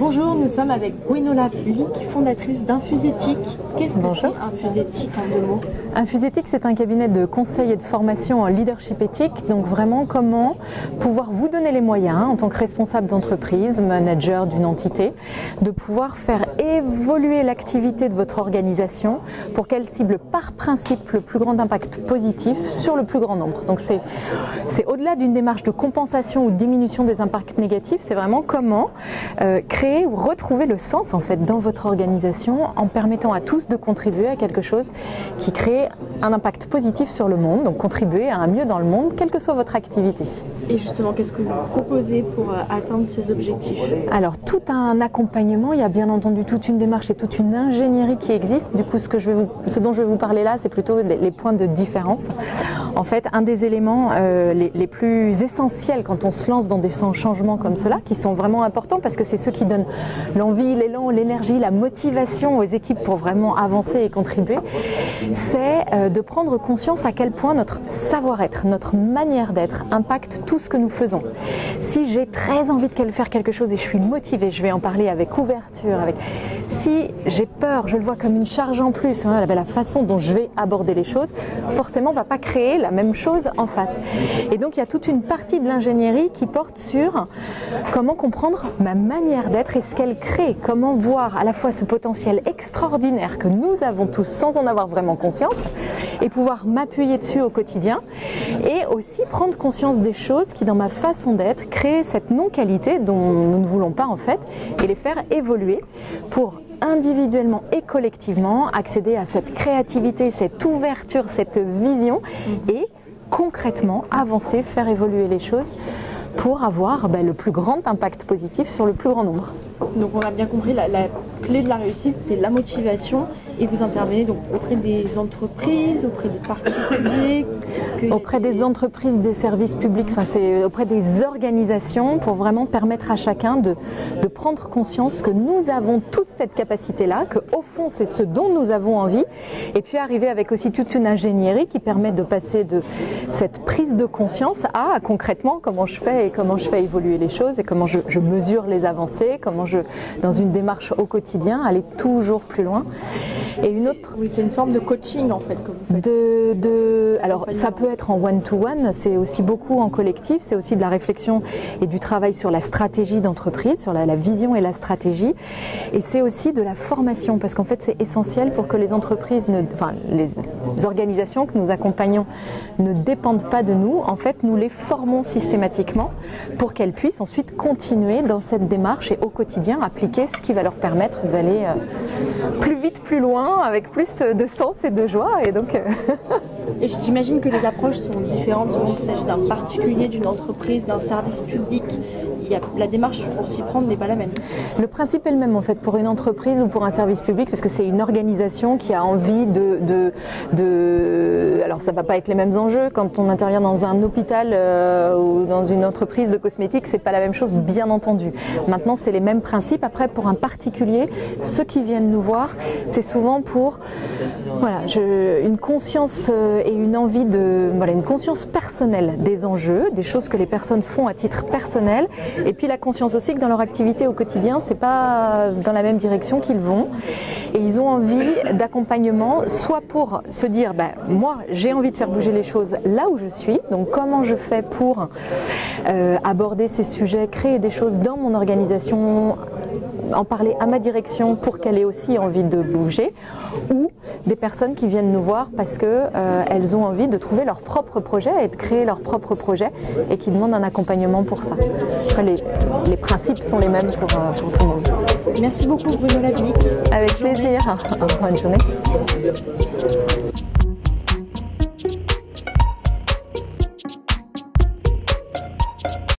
Bonjour, nous sommes avec Gwenola Blick, fondatrice d'Infuséthique. Qu'est-ce que c'est Infuséthique en deux mots? Infuséthique, c'est un cabinet de conseil et de formation en leadership éthique. Donc vraiment comment pouvoir vous donner les moyens en tant que responsable d'entreprise, manager d'une entité, de pouvoir faire évoluer l'activité de votre organisation pour qu'elle cible par principe le plus grand impact positif sur le plus grand nombre. Donc c'est au-delà d'une démarche de compensation ou de diminution des impacts négatifs, c'est vraiment comment créer ou retrouver le sens en fait dans votre organisation en permettant à tous de contribuer à quelque chose qui crée un impact positif sur le monde, donc contribuer à un mieux dans le monde, quelle que soit votre activité. Et justement, qu'est-ce que vous proposez pour atteindre ces objectifs? Alors, tout un accompagnement, il y a bien entendu toute une démarche et toute une ingénierie qui existe. Du coup, ce dont je vais vous parler là, c'est plutôt les points de différence. En fait, un des éléments les plus essentiels quand on se lance dans des changements comme cela, qui sont vraiment importants parce que c'est ceux qui donnent l'envie, l'élan, l'énergie, la motivation aux équipes pour vraiment avancer et contribuer, c'est de prendre conscience à quel point notre savoir-être, notre manière d'être impacte tout ce que nous faisons. Si j'ai très envie de faire quelque chose et je suis motivée, je vais en parler avec ouverture. Si j'ai peur, je le vois comme une charge en plus, la façon dont je vais aborder les choses, forcément, on ne va pas créer la même chose en face. Et donc, il y a toute une partie de l'ingénierie qui porte sur comment comprendre ma manière d'être et ce qu'elle crée, comment voir à la fois ce potentiel extraordinaire que nous avons tous sans en avoir vraiment conscience et pouvoir m'appuyer dessus au quotidien et aussi prendre conscience des choses qui, dans ma façon d'être, créent cette non-qualité dont nous ne voulons pas en fait et les faire évoluer pour individuellement et collectivement accéder à cette créativité, cette ouverture, cette vision et concrètement avancer, faire évoluer les choses pour avoir le plus grand impact positif sur le plus grand nombre. Donc on a bien compris, la clé de la réussite, c'est la motivation et vous intervenez donc auprès des entreprises, auprès des particuliers auprès des entreprises, des services publics, c'est auprès des organisations pour vraiment permettre à chacun de prendre conscience que nous avons tous cette capacité-là, qu'au fond c'est ce dont nous avons envie et puis arriver avec aussi toute une ingénierie qui permet de passer de cette prise de conscience à concrètement comment je fais et comment je fais évoluer les choses et comment je mesure les avancées, comment dans une démarche au quotidien, aller toujours plus loin. Et une autre... Oui, c'est une forme de coaching en fait que vous faites. Alors ça peut être en one-to-one, c'est aussi beaucoup en collectif, c'est aussi de la réflexion et du travail sur la stratégie d'entreprise, sur la vision et la stratégie. Et c'est aussi de la formation, parce qu'en fait c'est essentiel pour que les entreprises, les organisations que nous accompagnons ne dépendent pas de nous. En fait, nous les formons systématiquement pour qu'elles puissent ensuite continuer dans cette démarche et au quotidien appliquer ce qui va leur permettre d'aller plus vite, plus loin, avec plus de sens et de joie. Et donc, Et j'imagine que les approches sont différentes selon qu'il s'agit d'un particulier, d'une entreprise, d'un service public. La démarche pour s'y prendre n'est pas la même. Le principe est le même en fait pour une entreprise ou pour un service public parce que c'est une organisation qui a envie alors ça ne va pas être les mêmes enjeux quand on intervient dans un hôpital ou dans une entreprise de cosmétiques, c'est pas la même chose bien entendu. Maintenant c'est les mêmes principes. Après pour un particulier, ceux qui viennent nous voir, c'est souvent pour une conscience et une envie une conscience personnelle des enjeux, des choses que les personnes font à titre personnel. Et puis la conscience aussi que dans leur activité au quotidien, c'est pas dans la même direction qu'ils vont. Et ils ont envie d'accompagnement, soit pour se dire, moi j'ai envie de faire bouger les choses là où je suis, donc comment je fais pour aborder ces sujets, créer des choses dans mon organisation, en parler à ma direction pour qu'elle ait aussi envie de bouger, ou des personnes qui viennent nous voir parce qu'elles ont envie de trouver leur propre projet et de créer leur propre projet et qui demandent un accompagnement pour ça. Les principes sont les mêmes pour tout le monde. Merci beaucoup Gwenola Blick. Avec plaisir. Bonne journée.